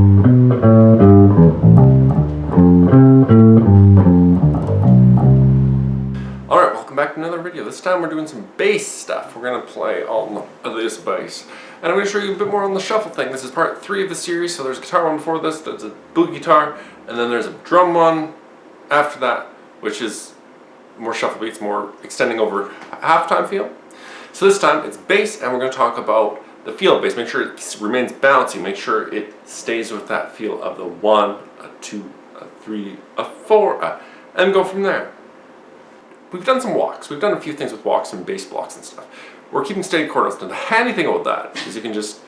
Alright, welcome back to another video. This time we're doing some bass stuff. We're going to play all of this bass. And I'm going to show you a bit more on the shuffle thing. This is part 3 of the series, so there's a guitar one before this, there's a boogie guitar, and then there's a drum one after that, which is more shuffle beats, more extending over halftime feel. So this time it's bass, and we're going to talk about the feel of bass. Make sure it remains bouncy, make sure it stays with that feel of the 1, a 2, a 3, a 4, and go from there. We've done some walks. We've done a few things with walks and bass blocks and stuff. We're keeping steady chord notes. And the handy thing about that is you're just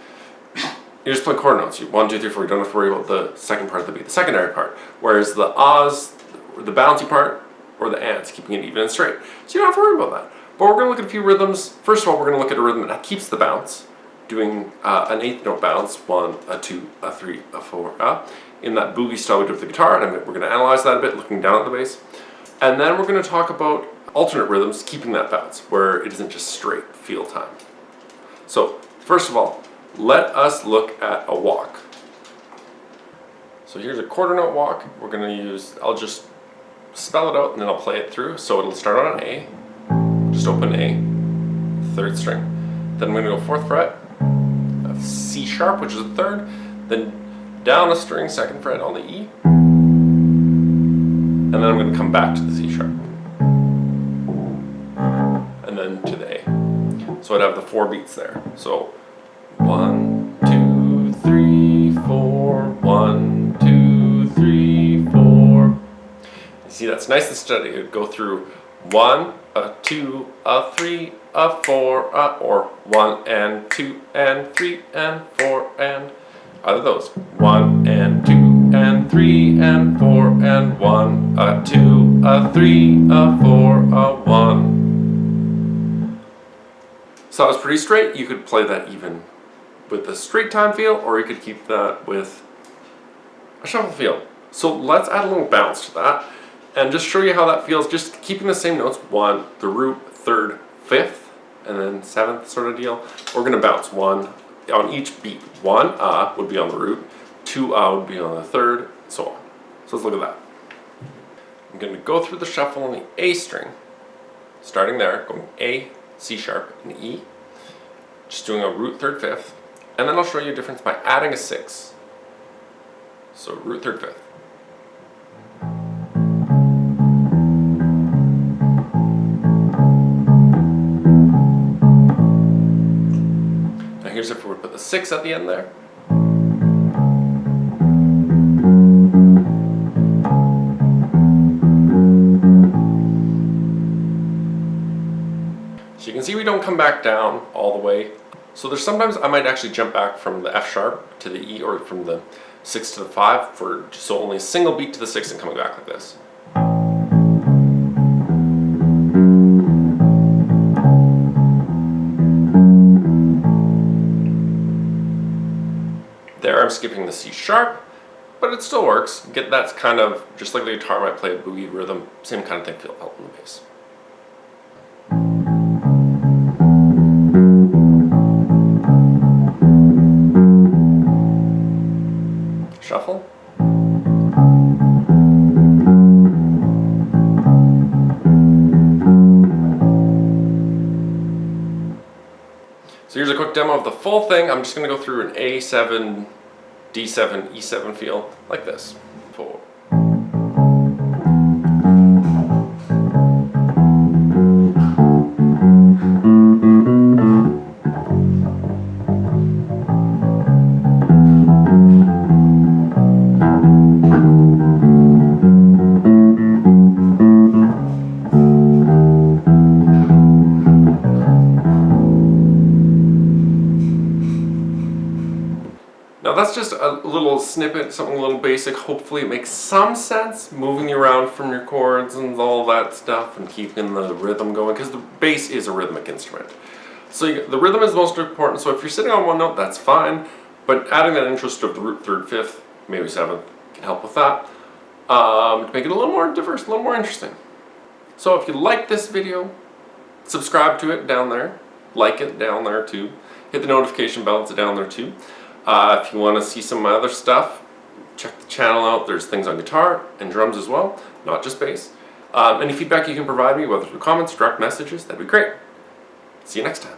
playing chord notes. 1, 2, 3, 4. You don't have to worry about the second part of the beat, the secondary part. Whereas the ahs, the bouncy part, or the ands, keeping it even and straight. So you don't have to worry about that. But we're going to look at a few rhythms. First of all, we're going to look at a rhythm that keeps the bounce, doing an 8th note bounce, 1, a 2, a 3, a 4, in that boogie style we do with the guitar. And we're going to analyze that a bit, looking down at the bass. And then we're going to talk about alternate rhythms keeping that bounce, where it isn't just straight feel time. So, first of all, let us look at a walk. So here's a quarter note walk. We're going to use, I'll just spell it out and then I'll play it through. So it'll start on an A, just open A, 3rd string. Then we're going to go 4th fret, a C sharp, which is a 3rd, then down a string, 2nd fret on the E, and then I'm going to come back to the C sharp, and then to the A. So I'd have the 4 beats there. So 1, 2, 3, 4, 1, 2, 3, 4. You see, that's nice and steady. It would go through 1, a 2, a 3, a 4, or 1 and 2 and 3 and 4 and either those. 1 and 2 and 3 and 4 and 1, a 2, a 3, a 4, a 1. So that was pretty straight. You could play that even with the straight time feel, or you could keep that with a shuffle feel. So let's add a little bounce to that and just show you how that feels, just keeping the same notes. 1, the root, 3rd, 5th, and then 7th sort of deal. We're going to bounce 1 on each beat. 1 would be on the root, 2 would be on the 3rd, so on. So let's look at that. I'm going to go through the shuffle on the A string, starting there, going A, C sharp, and E, just doing a root, 3rd, 5th, and then I'll show you a difference by adding a 6. So root, 3rd, 5th. Now here's if we would put the 6 at the end there. So you can see we don't come back down all the way. So there's sometimes I might actually jump back from the F sharp to the E, or from the 6 to the 5, for so only a single beat to the 6 and coming back like this. There I'm skipping the C sharp, but it still works. That's kind of just like the guitar might play a boogie rhythm, same kind of thing feel out in the bass. Shuffle. So here's a quick demo of the full thing. I'm just going to go through an A7, D7, E7 feel like this. 4. Now that's just a little snippet, something a little basic. Hopefully it makes some sense, moving you around from your chords and all that stuff and keeping the rhythm going, because the bass is a rhythmic instrument. So the rhythm is most important, so if you're sitting on one note, that's fine, but adding that interest of the root, 3rd, 5th, maybe 7th can help with that, to make it a little more diverse, a little more interesting. So if you like this video, subscribe to it down there, like it down there too, hit the notification bell, it's down there too. If you want to see some of my other stuff, check the channel out. There's things on guitar and drums as well, not just bass. Any feedback you can provide me, whether through comments, direct messages, that'd be great. See you next time.